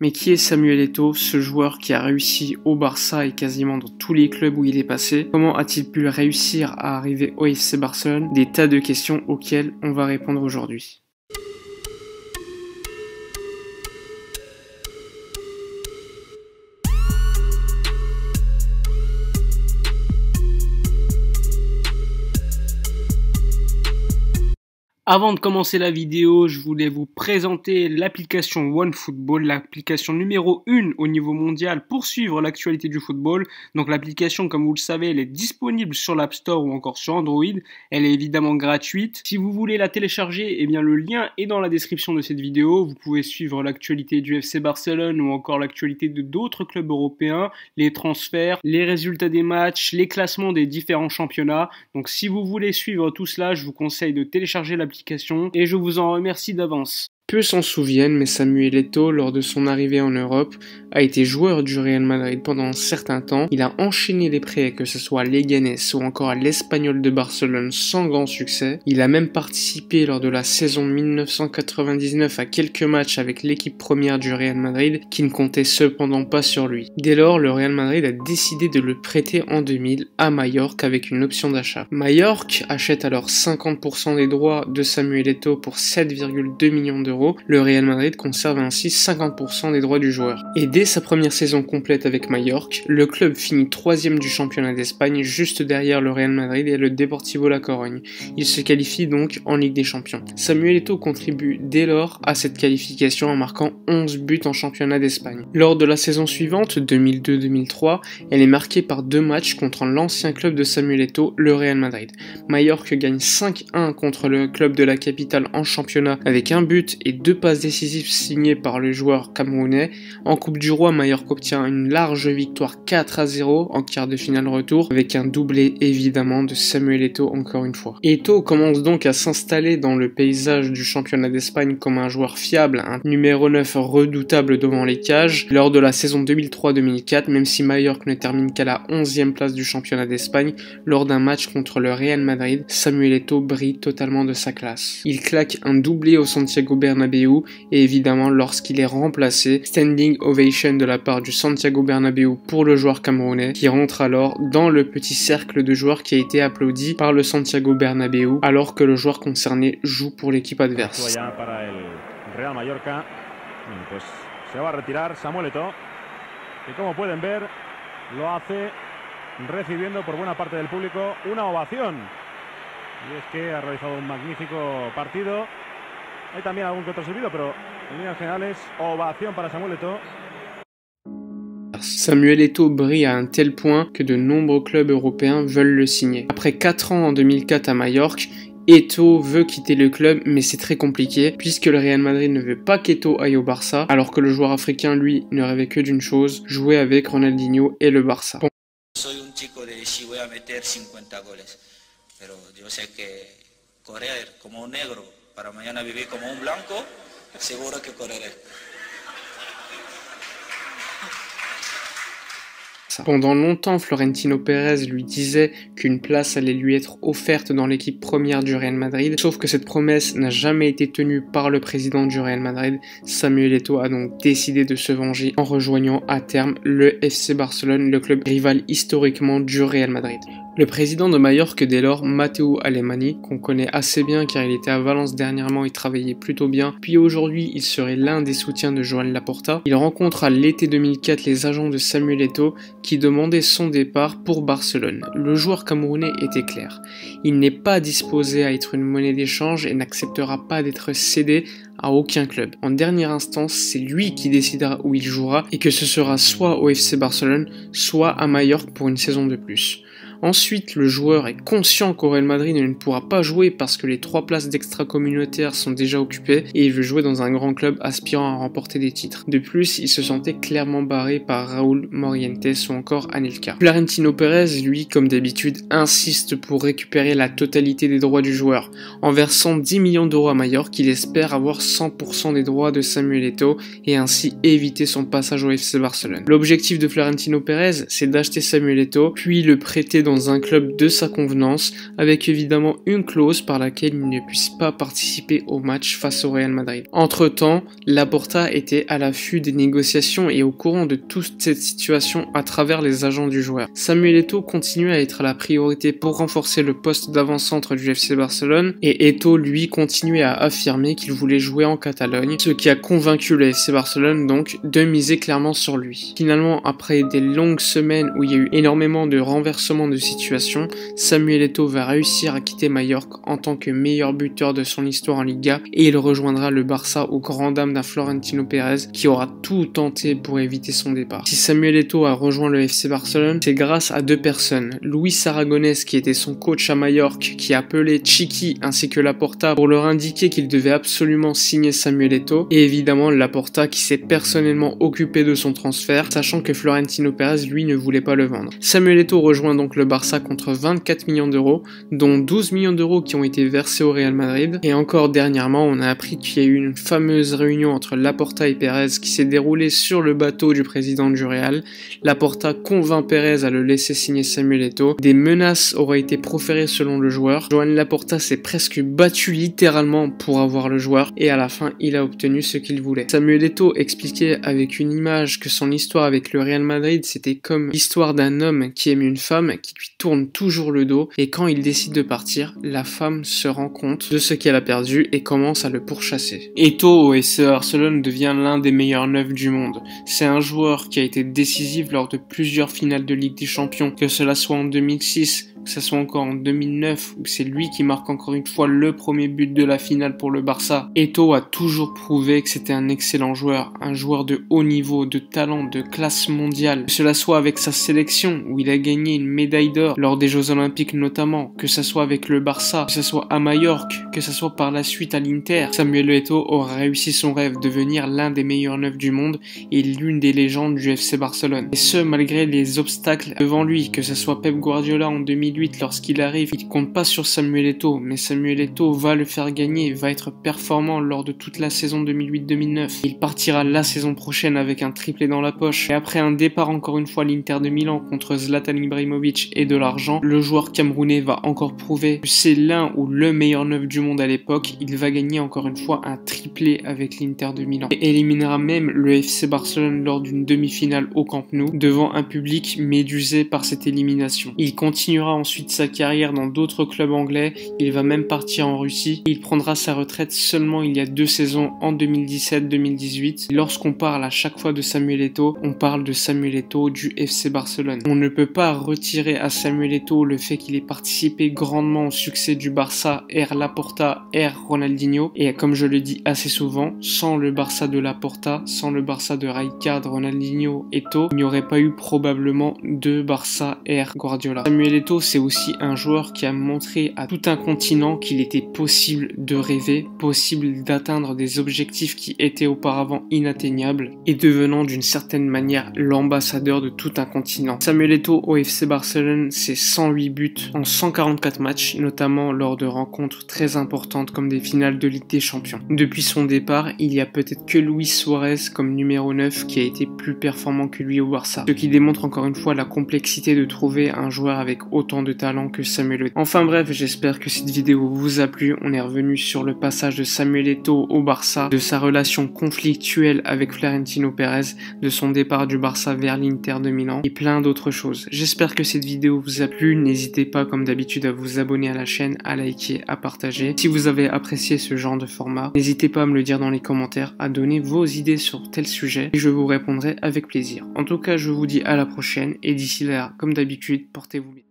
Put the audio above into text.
Mais qui est Samuel Eto'o, ce joueur qui a réussi au Barça et quasiment dans tous les clubs où il est passé? Comment a-t-il pu réussir à arriver au FC Barcelone? Des tas de questions auxquelles on va répondre aujourd'hui. Avant de commencer la vidéo, je voulais vous présenter l'application OneFootball, l'application numéro 1 au niveau mondial pour suivre l'actualité du football. Donc l'application, comme vous le savez, elle est disponible sur l'App Store ou encore sur Android. Elle est évidemment gratuite. Si vous voulez la télécharger, eh bien le lien est dans la description de cette vidéo. Vous pouvez suivre l'actualité du FC Barcelone ou encore l'actualité de d'autres clubs européens, les transferts, les résultats des matchs, les classements des différents championnats. Donc si vous voulez suivre tout cela, je vous conseille de télécharger l'application et je vous en remercie d'avance. Peu s'en souviennent, mais Samuel Eto'o, lors de son arrivée en Europe, a été joueur du Real Madrid pendant un certain temps. Il a enchaîné les prêts, que ce soit à Leganés ou encore à l'Espagnol de Barcelone, sans grand succès. Il a même participé lors de la saison 1999 à quelques matchs avec l'équipe première du Real Madrid, qui ne comptait cependant pas sur lui. Dès lors, le Real Madrid a décidé de le prêter en 2000 à Majorque avec une option d'achat. Majorque achète alors 50% des droits de Samuel Eto'o pour 7,2 millions d'euros. Le Real Madrid conserve ainsi 50% des droits du joueur. Et dès sa première saison complète avec Majorque, le club finit 3e du championnat d'Espagne, juste derrière le Real Madrid et le Deportivo La Corogne. Il se qualifie donc en Ligue des Champions. Samuel Eto'o contribue dès lors à cette qualification en marquant 11 buts en championnat d'Espagne. Lors de la saison suivante, 2002-2003, elle est marquée par 2 matchs contre l'ancien club de Samuel Eto'o, le Real Madrid. Majorque gagne 5-1 contre le club de la capitale en championnat avec un but et 2 passes décisives signées par le joueur camerounais. En Coupe du Roi, Majorque obtient une large victoire 4-0 en quart de finale retour, avec un doublé évidemment de Samuel Eto'o encore une fois. Eto'o commence donc à s'installer dans le paysage du championnat d'Espagne comme un joueur fiable, un numéro 9 redoutable devant les cages. Lors de la saison 2003-2004, même si Majorque ne termine qu'à la 11e place du championnat d'Espagne, lors d'un match contre le Real Madrid, Samuel Eto'o brille totalement de sa classe. Il claque un doublé au Santiago Bernabéu et évidemment lorsqu'il est remplacé, standing ovation de la part du Santiago Bernabéu pour le joueur camerounais qui rentre alors dans le petit cercle de joueurs qui a été applaudi par le Santiago Bernabéu alors que le joueur concerné joue pour l'équipe adverse. Real Mallorca, pues se va a retirar Samuel Eto'o y como pueden ver lo hace recibiendo por buena parte del público una ovación y es que ha realizado un magnífico partido. Hay también algún que otro silbido, pero en líneas generales, ovación para Samuel Eto'o. Samuel Eto'o brille à un tel point que de nombreux clubs européens veulent le signer. Après 4 ans en 2004 à Majorque, Eto'o veut quitter le club, mais c'est très compliqué puisque le Real Madrid ne veut pas qu'Eto'o aille au Barça, alors que le joueur africain, lui, ne rêvait que d'une chose, jouer avec Ronaldinho et le Barça. Soy un chico de si voy a meter 50 goles, pero yo sé que correr como un negro para mañana vivir como un blanco, seguro que correré. Pendant longtemps, Florentino Pérez lui disait qu'une place allait lui être offerte dans l'équipe première du Real Madrid, sauf que cette promesse n'a jamais été tenue par le président du Real Madrid. Samuel Eto'o a donc décidé de se venger en rejoignant à terme le FC Barcelone, le club rival historiquement du Real Madrid. Le président de Majorque dès lors, Mateu Alemany, qu'on connaît assez bien car il était à Valence dernièrement et travaillait plutôt bien, puis aujourd'hui il serait l'un des soutiens de Joan Laporta. Il rencontre à l'été 2004 les agents de Samuel Eto'o qui demandaient son départ pour Barcelone. Le joueur camerounais était clair. Il n'est pas disposé à être une monnaie d'échange et n'acceptera pas d'être cédé à aucun club. En dernière instance, c'est lui qui décidera où il jouera et que ce sera soit au FC Barcelone, soit à Majorque pour une saison de plus. Ensuite, le joueur est conscient qu'au Real Madrid il ne pourra pas jouer parce que les 3 places d'extra-communautaire sont déjà occupées et il veut jouer dans un grand club aspirant à remporter des titres. De plus, il se sentait clairement barré par Raúl Morientes ou encore Anelka. Florentino Pérez, lui, comme d'habitude, insiste pour récupérer la totalité des droits du joueur. En versant 10 millions d'euros à Majorque, il espère avoir 100% des droits de Samuel Eto'o et ainsi éviter son passage au FC Barcelone. L'objectif de Florentino Pérez, c'est d'acheter Samuel Eto'o, puis le prêter dans un club de sa convenance, avec évidemment une clause par laquelle il ne puisse pas participer au match face au Real Madrid. Entre-temps, Laporta était à l'affût des négociations et au courant de toute cette situation à travers les agents du joueur. Samuel Eto'o continue à être la priorité pour renforcer le poste d'avant-centre du FC Barcelone, et Eto'o lui continuait à affirmer qu'il voulait jouer en Catalogne, ce qui a convaincu le FC Barcelone donc de miser clairement sur lui. Finalement, après des longues semaines où il y a eu énormément de renversements de situation, Samuel Eto'o va réussir à quitter Majorque en tant que meilleur buteur de son histoire en Liga, et il rejoindra le Barça aux grandes dames d'un Florentino Pérez qui aura tout tenté pour éviter son départ. Si Samuel Eto'o a rejoint le FC Barcelone, c'est grâce à deux personnes. Luis Aragonés, qui était son coach à Majorque, qui appelait Chiqui ainsi que Laporta pour leur indiquer qu'il devait absolument signer Samuel Eto'o, et évidemment Laporta qui s'est personnellement occupé de son transfert, sachant que Florentino Pérez lui ne voulait pas le vendre. Samuel Eto'o rejoint donc le Barça contre 24 millions d'euros, dont 12 millions d'euros qui ont été versés au Real Madrid, et encore dernièrement on a appris qu'il y a eu une fameuse réunion entre Laporta et Pérez qui s'est déroulée sur le bateau du président du Real. Laporta convainc Pérez à le laisser signer Samuel Eto'o. Des menaces auraient été proférées selon le joueur. Joan Laporta s'est presque battu littéralement pour avoir le joueur, et à la fin il a obtenu ce qu'il voulait. Samuel Eto'o expliquait avec une image que son histoire avec le Real Madrid c'était comme l'histoire d'un homme qui aime une femme qui lui tourne toujours le dos, et quand il décide de partir, la femme se rend compte de ce qu'elle a perdu et commence à le pourchasser. Eto'o au FC Barcelone devient l'un des meilleurs neufs du monde. C'est un joueur qui a été décisif lors de plusieurs finales de Ligue des Champions, que cela soit en 2006, que ce soit encore en 2009, où c'est lui qui marque encore une fois le premier but de la finale pour le Barça. Eto'o a toujours prouvé que c'était un excellent joueur, un joueur de haut niveau, de talent, de classe mondiale. Que cela soit avec sa sélection, où il a gagné une médaille d'or lors des Jeux Olympiques notamment, que ce soit avec le Barça, que ce soit à Majorque, que ce soit par la suite à l'Inter, Samuel Eto'o aura réussi son rêve, devenir l'un des meilleurs neufs du monde et l'une des légendes du FC Barcelone. Et ce, malgré les obstacles devant lui, que ce soit Pep Guardiola en 2008, lorsqu'il arrive, il compte pas sur Samuel Eto'o, mais Samuel Eto'o va le faire gagner, va être performant lors de toute la saison 2008-2009. Il partira la saison prochaine avec un triplé dans la poche, et après un départ encore une fois à l'Inter de Milan contre Zlatan Ibrahimovic et de l'argent, le joueur camerounais va encore prouver que c'est l'un ou le meilleur neuf du monde à l'époque. Il va gagner encore une fois un triplé avec l'Inter de Milan, et éliminera même le FC Barcelone lors d'une demi-finale au Camp Nou, devant un public médusé par cette élimination. Il continuera ensuite sa carrière dans d'autres clubs anglais, il va même partir en Russie, il prendra sa retraite seulement il y a 2 saisons en 2017-2018. Lorsqu'on parle à chaque fois de Samuel Eto'o, on parle de Samuel Eto'o du FC Barcelone. On ne peut pas retirer à Samuel Eto'o le fait qu'il ait participé grandement au succès du Barça, ère Laporta, ère Ronaldinho, et comme je le dis assez souvent, sans le Barça de Laporta, sans le Barça de Rijkaard, Ronaldinho, Eto'o, il n'y aurait pas eu probablement de Barça ère Guardiola. Samuel Eto'o, c'est aussi un joueur qui a montré à tout un continent qu'il était possible de rêver, possible d'atteindre des objectifs qui étaient auparavant inatteignables, et devenant d'une certaine manière l'ambassadeur de tout un continent. Samuel Eto'o au FC Barcelone, c'est 108 buts en 144 matchs, notamment lors de rencontres très importantes comme des finales de Ligue des Champions. Depuis son départ, il y a peut-être que Luis Suarez comme numéro 9 qui a été plus performant que lui au Barça, ce qui démontre encore une fois la complexité de trouver un joueur avec autant de talent que Samuel Eto'o. Enfin bref, j'espère que cette vidéo vous a plu. On est revenu sur le passage de Samuel Eto'o au Barça, de sa relation conflictuelle avec Florentino Pérez, de son départ du Barça vers l'Inter de Milan et plein d'autres choses. J'espère que cette vidéo vous a plu. N'hésitez pas comme d'habitude à vous abonner à la chaîne, à liker, à partager. Si vous avez apprécié ce genre de format, n'hésitez pas à me le dire dans les commentaires, à donner vos idées sur tel sujet et je vous répondrai avec plaisir. En tout cas, je vous dis à la prochaine et d'ici là, comme d'habitude, portez-vous bien.